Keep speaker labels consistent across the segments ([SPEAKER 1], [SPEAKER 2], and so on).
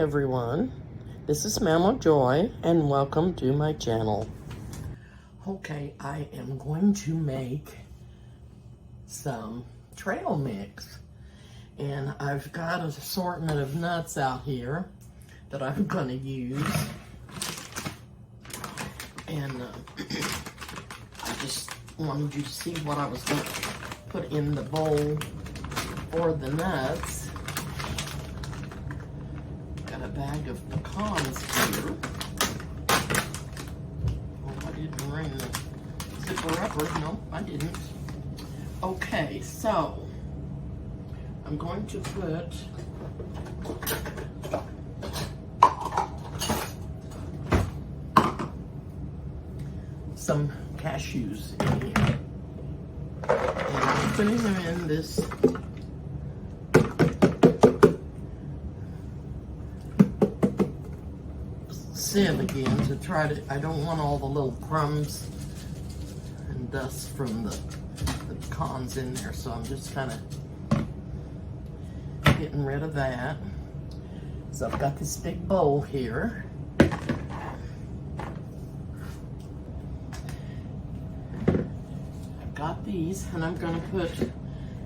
[SPEAKER 1] everyone, this is Mama Joy and welcome to my channel. Okay, I am going to make some trail mix, and I've got an assortment of nuts out here that I'm going to use, and I just wanted you to see what I was going to put in the bowl for the nuts. Got a bag of pecans here. Oh, I didn't ring the zipper upper. No, I didn't. Okay, so I'm going to put some cashews in here. And I'm putting them in this sieve again to try to, I don't want all the little crumbs and dust from the pecans in there, so I'm just kind of getting rid of that. So I've got this big bowl here. I've got these, and I'm going to put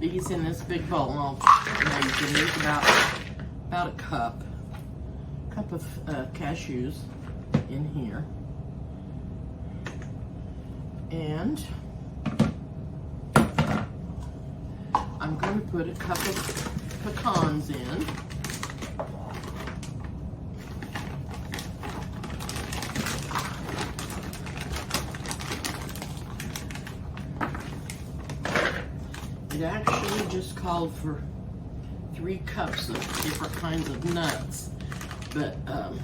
[SPEAKER 1] these in this big bowl. And I'll you can use about a cup of cashews in here, and I'm going to put a cup of pecans in. It actually just called for 3 cups of different kinds of nuts, but I'm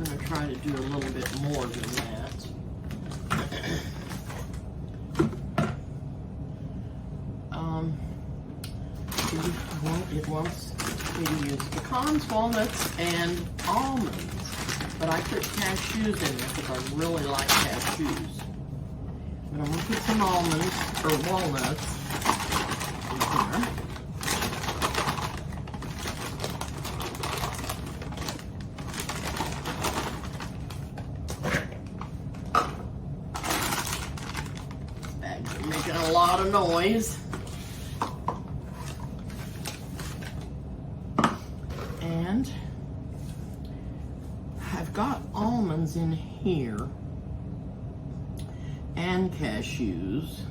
[SPEAKER 1] going to try to do a little bit more than that. It wants me to use pecans, walnuts, and almonds, but I put cashews in there because I really like cashews. But I'm going to put some almonds, or walnuts, in here. Bags are making a lot of noise. And I've got almonds in here and cashews.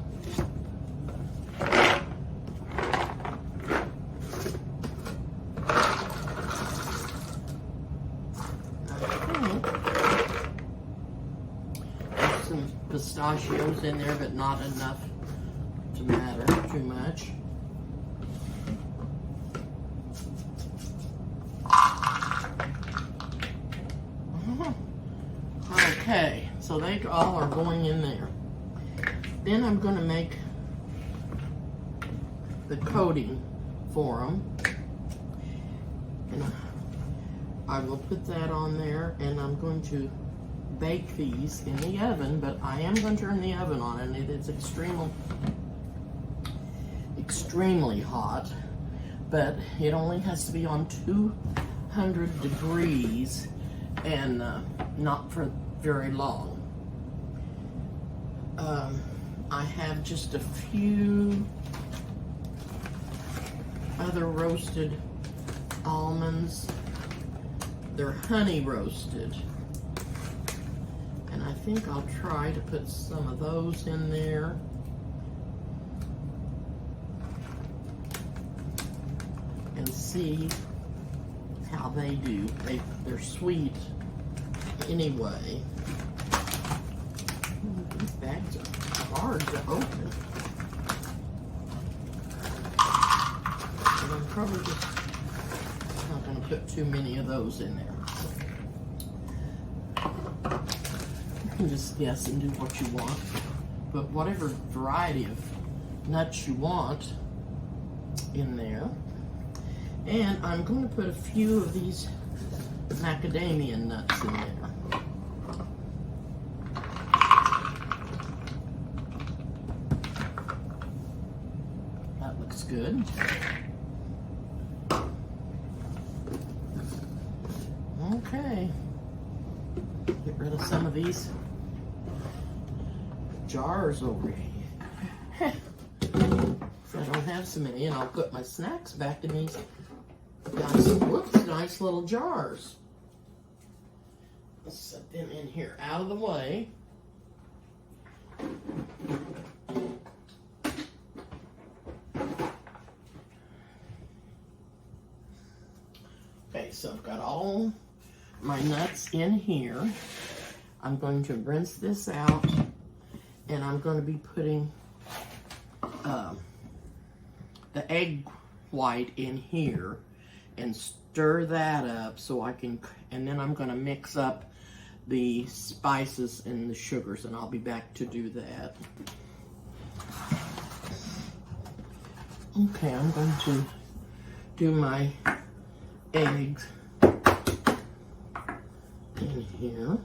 [SPEAKER 1] There's some pistachios in there, but not enough to matter too much. Okay, so they all are going in there. Then I'm going to make the coating for them. And I will put that on there, and I'm going to bake these in the oven, but I am going to turn the oven on, and it is extremely hot, but it only has to be on 200 degrees and not for very long. I have just a few other roasted almonds. They're honey roasted, and I think I'll try to put some of those in there. And see how they do. They're sweet anyway. These bags are hard to open. But I'm probably just not going to put too many of those in there. You can just guess and do what you want. But whatever variety of nuts you want in there. And I'm going to put a few of these macadamia nuts in there. That looks good. Okay. Get rid of some of these jars over here. So I don't have so many, and I'll put my snacks back in these nice little jars. Let's set them in here out of the way. Okay, so I've got all my nuts in here. I'm going to rinse this out, and I'm going to be putting the egg white in here and stir that up so I can, and then I'm going to mix up the spices and the sugars, and I'll be back to do that. Okay, I'm going to do my eggs in here.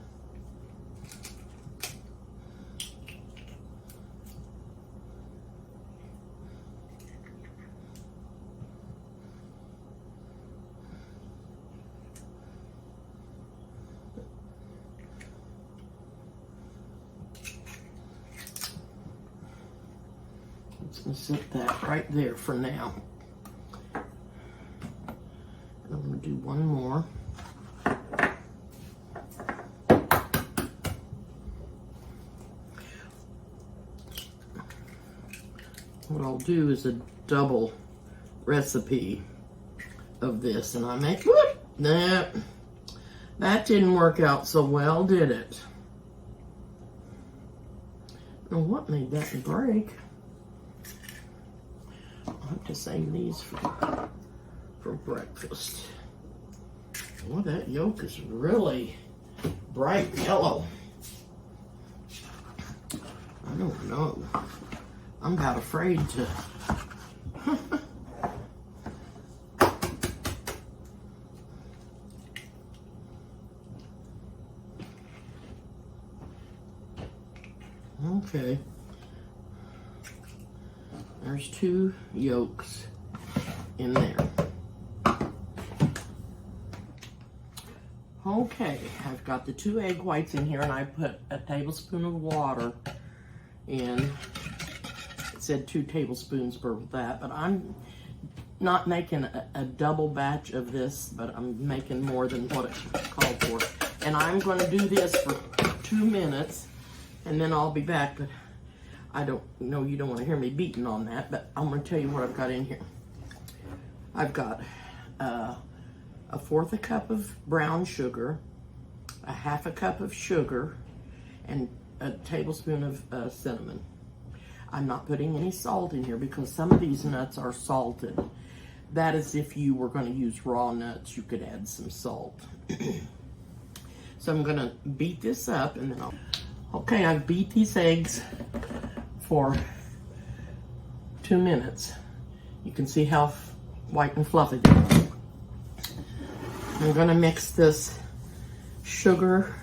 [SPEAKER 1] Let's set that right there for now. And I'm going to do one more. What I'll do is a double recipe of this, and I make, whoop, that didn't work out so well, did it? Now what made that break? I'll have to save these for breakfast. Oh, that yolk is really bright yellow. I don't know. I'm about afraid to. Okay. There's 2 yolks in there. Okay, I've got the 2 egg whites in here, and I put a tablespoon of water in. It said 2 tablespoons for that, but I'm not making a double batch of this, but I'm making more than what it called for. And I'm going to do this for 2 minutes, and then I'll be back, but I don't know, you don't want to hear me beating on that, but I'm going to tell you what I've got in here. I've got a 1/4 cup of brown sugar, a 1/2 cup of sugar, and a tablespoon of cinnamon. I'm not putting any salt in here because some of these nuts are salted. That is if you were going to use raw nuts, you could add some salt. So I'm going to beat this up, and then okay, I've beat these eggs for 2 minutes. You can see how white and fluffy they are. I'm going to mix this sugar,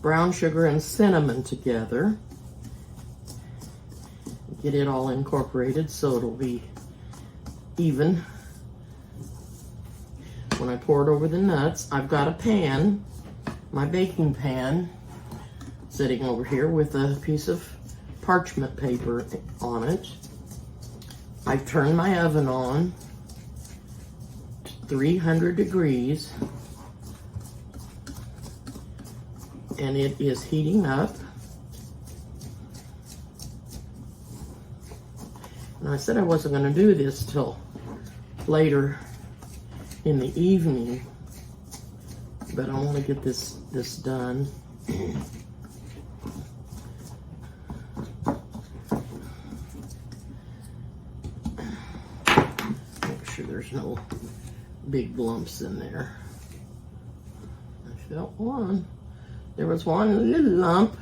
[SPEAKER 1] brown sugar, and cinnamon together. Get it all incorporated so it'll be even. When I pour it over the nuts, I've got a pan, my baking pan, sitting over here with a piece of parchment paper on it. I've turned my oven on to 300 degrees, and it is heating up. And I said I wasn't going to do this till later in the evening, but I want to get this done. Make sure there's no big lumps in there. I felt one. There was one little lump.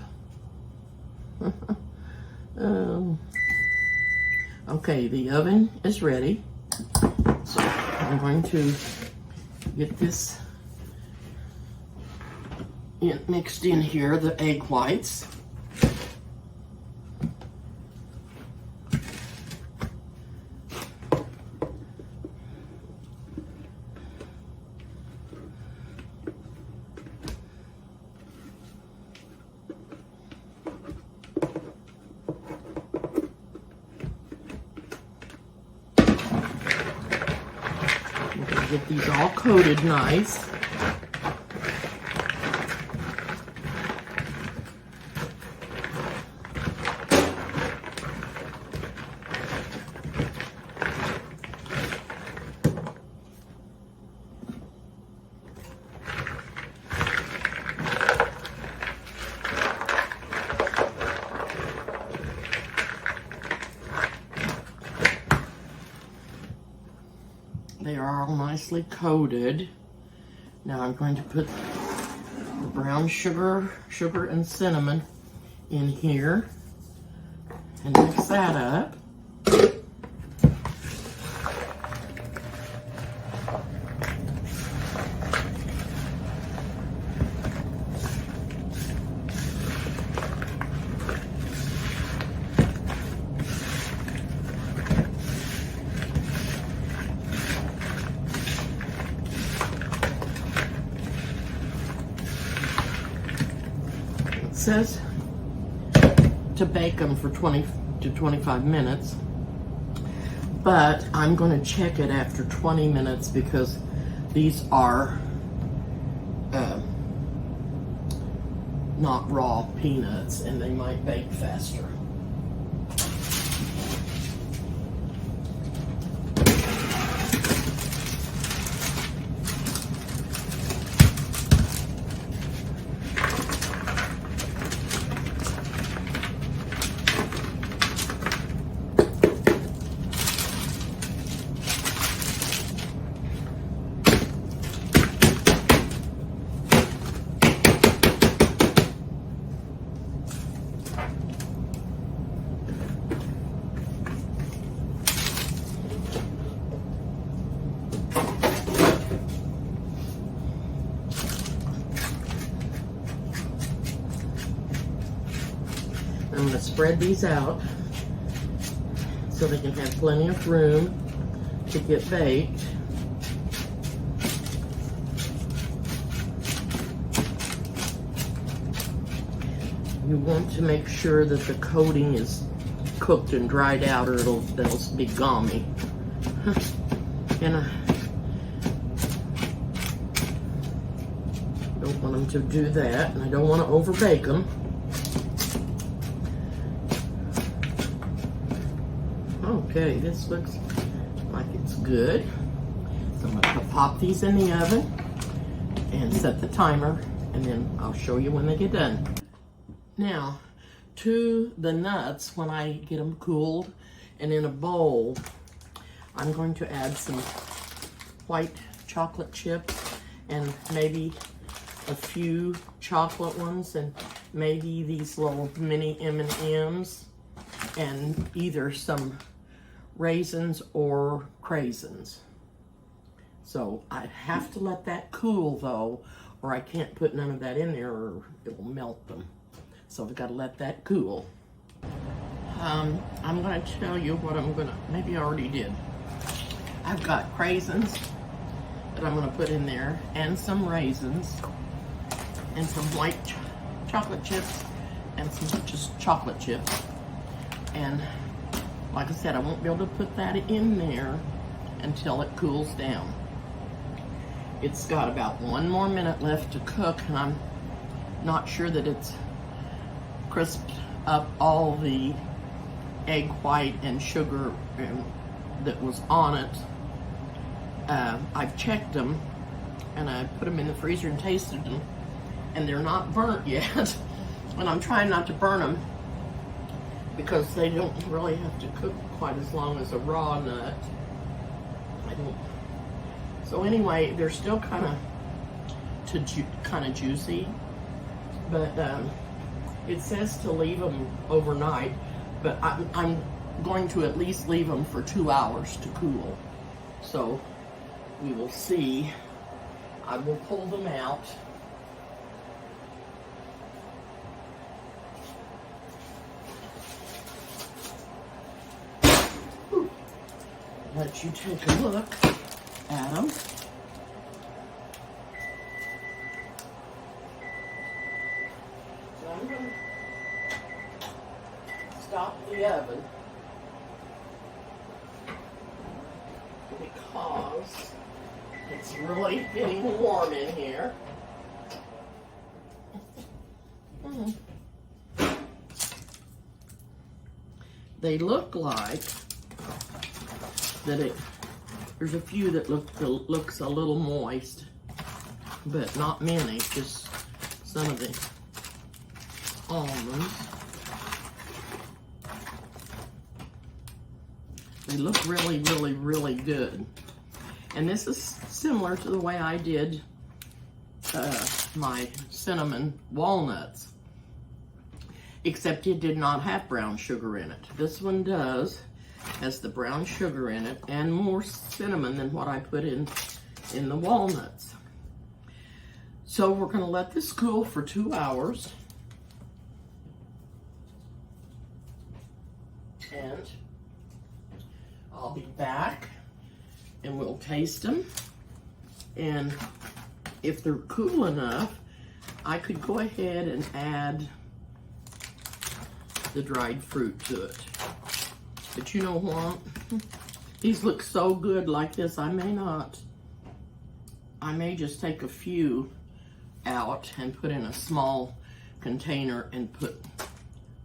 [SPEAKER 1] Okay, the oven is ready. So I'm going to get this mixed in here, the egg whites. Get these all coated nice. They are all nicely coated. Now I'm going to put the brown sugar and cinnamon in here and mix that up. Says to bake them for 20 to 25 minutes, but I'm going to check it after 20 minutes because these are not raw peanuts and they might bake faster. I'm going to spread these out so they can have plenty of room to get baked. You want to make sure that the coating is cooked and dried out, or they'll be gummy. And I don't want them to do that, and I don't want to overbake them. Okay, this looks like it's good. So I'm going to pop these in the oven and set the timer, and then I'll show you when they get done. Now, to the nuts, when I get them cooled and in a bowl, I'm going to add some white chocolate chips and maybe a few chocolate ones and maybe these little mini M&Ms and either some raisins or craisins. So I have to let that cool though, or I can't put none of that in there or it'll melt them. So I've got to let that cool. I'm going to tell you what I'm going to, maybe I already did. I've got craisins that I'm going to put in there and some raisins and some white chocolate chips and some just chocolate chips. And like I said, I won't be able to put that in there until it cools down. It's got about 1 more minute left to cook, and I'm not sure that it's crisped up all the egg white and sugar that was on it. I've checked them, and I put them in the freezer and tasted them, and they're not burnt yet. And I'm trying not to burn them, because they don't really have to cook quite as long as a raw nut. So anyway, they're still kind of juicy, but it says to leave them overnight, but I'm going to at least leave them for 2 hours to cool. So we will see. I will pull them out. Let you take a look at them. So I'm going to stop the oven because It's really getting warm in here. They look like that there's a few that looks a little moist, but not many, just some of the almonds. They look really, really, really good. And this is similar to the way I did my cinnamon walnuts, except it did not have brown sugar in it. This one does, has the brown sugar in it and more cinnamon than what I put in the walnuts. So we're gonna let this cool for 2 hours. And I'll be back and we'll taste them. And if they're cool enough, I could go ahead and add the dried fruit to it. But you know what? These look so good like this, I may just take a few out and put in a small container and put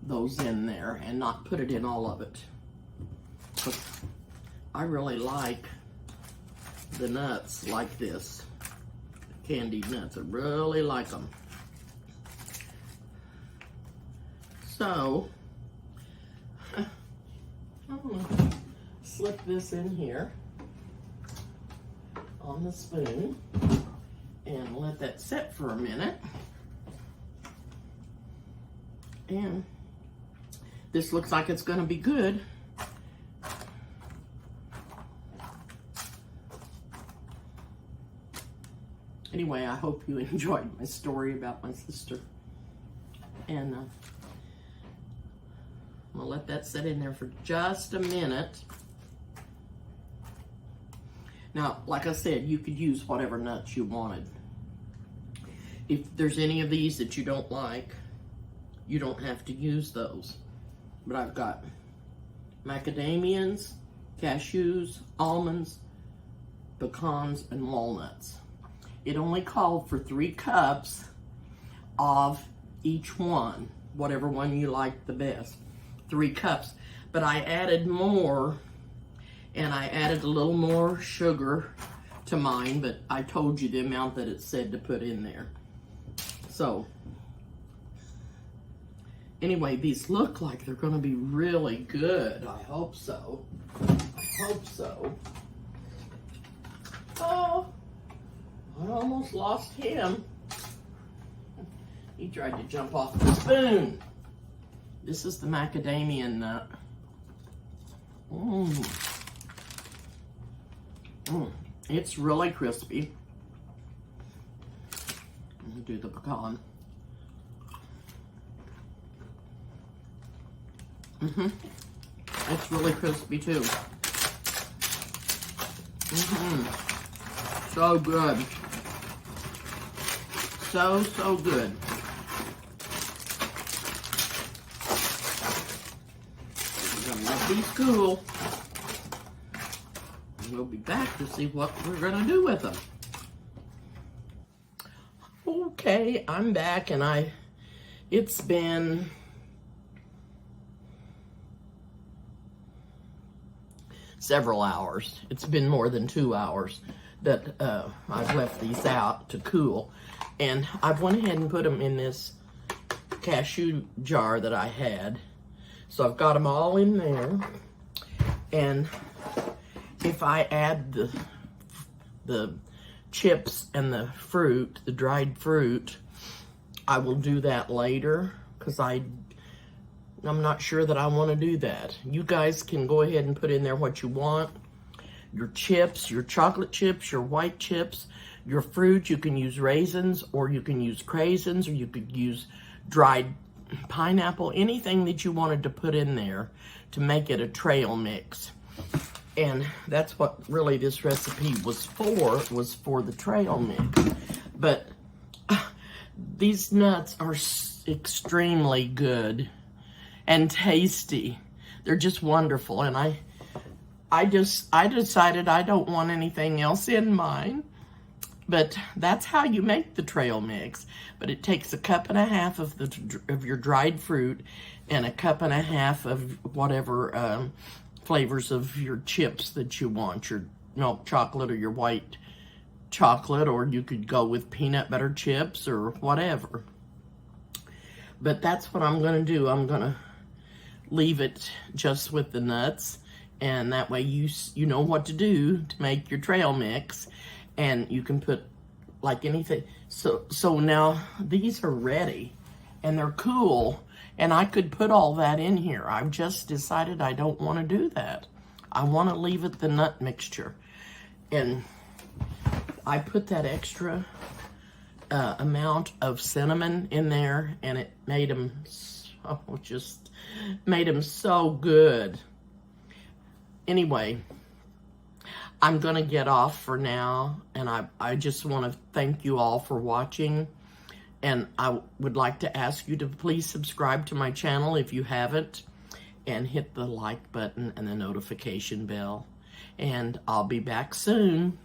[SPEAKER 1] those in there and not put it in all of it. But I really like the nuts like this. Candied nuts, I really like them. So, I'm gonna slip this in here on the spoon and let that set for a minute. And this looks like it's gonna be good. Anyway, I hope you enjoyed my story about my sister. And I'm gonna let that sit in there for just a minute. Now, like I said, you could use whatever nuts you wanted. If there's any of these that you don't like, you don't have to use those. But I've got macadamians, cashews, almonds, pecans, and walnuts. It only called for 3 cups of each one, whatever one you like the best. 3 cups. But I added more, and I added a little more sugar to mine, but I told you the amount that it said to put in there. So, anyway, these look like they're gonna be really good. I hope so. I hope so. Oh, I almost lost him. He tried to jump off the spoon. This is the macadamia nut. It's really crispy. Let me do the pecan. It's really crispy too. So good. So good. We're gonna let these cool. And we'll be back to see what we're gonna do with them. Okay, I'm back and it's been several hours. It's been more than 2 hours that I've left these out to cool. And I've went ahead and put them in this cashew jar that I had. So I've got them all in there. And if I add the chips and the fruit, the dried fruit, I will do that later because I'm not sure that I want to do that. You guys can go ahead and put in there what you want. Your chips, your chocolate chips, your white chips, your fruit. You can use raisins, or you can use craisins, or you could use dried pineapple, anything that you wanted to put in there to make it a trail mix. And that's what really this recipe was for the trail mix. But these nuts are extremely good and tasty. They're just wonderful. And I decided I don't want anything else in mine. But that's how you make the trail mix. But it takes 1.5 cups of your dried fruit and 1.5 cups of whatever flavors of your chips that you want, your milk chocolate or your white chocolate, or you could go with peanut butter chips or whatever. But that's what I'm going to do. I'm going to leave it just with the nuts, and that way you know what to do to make your trail mix, and you can put like anything. So now these are ready and they're cool, and I could put all that in here. I've just decided I don't want to do that. I want to leave it the nut mixture, and I put that extra amount of cinnamon in there, and it made them so good. Anyway, I'm gonna get off for now, and I just want to thank you all for watching, and I would like to ask you to please subscribe to my channel if you haven't, and hit the like button and the notification bell, and I'll be back soon.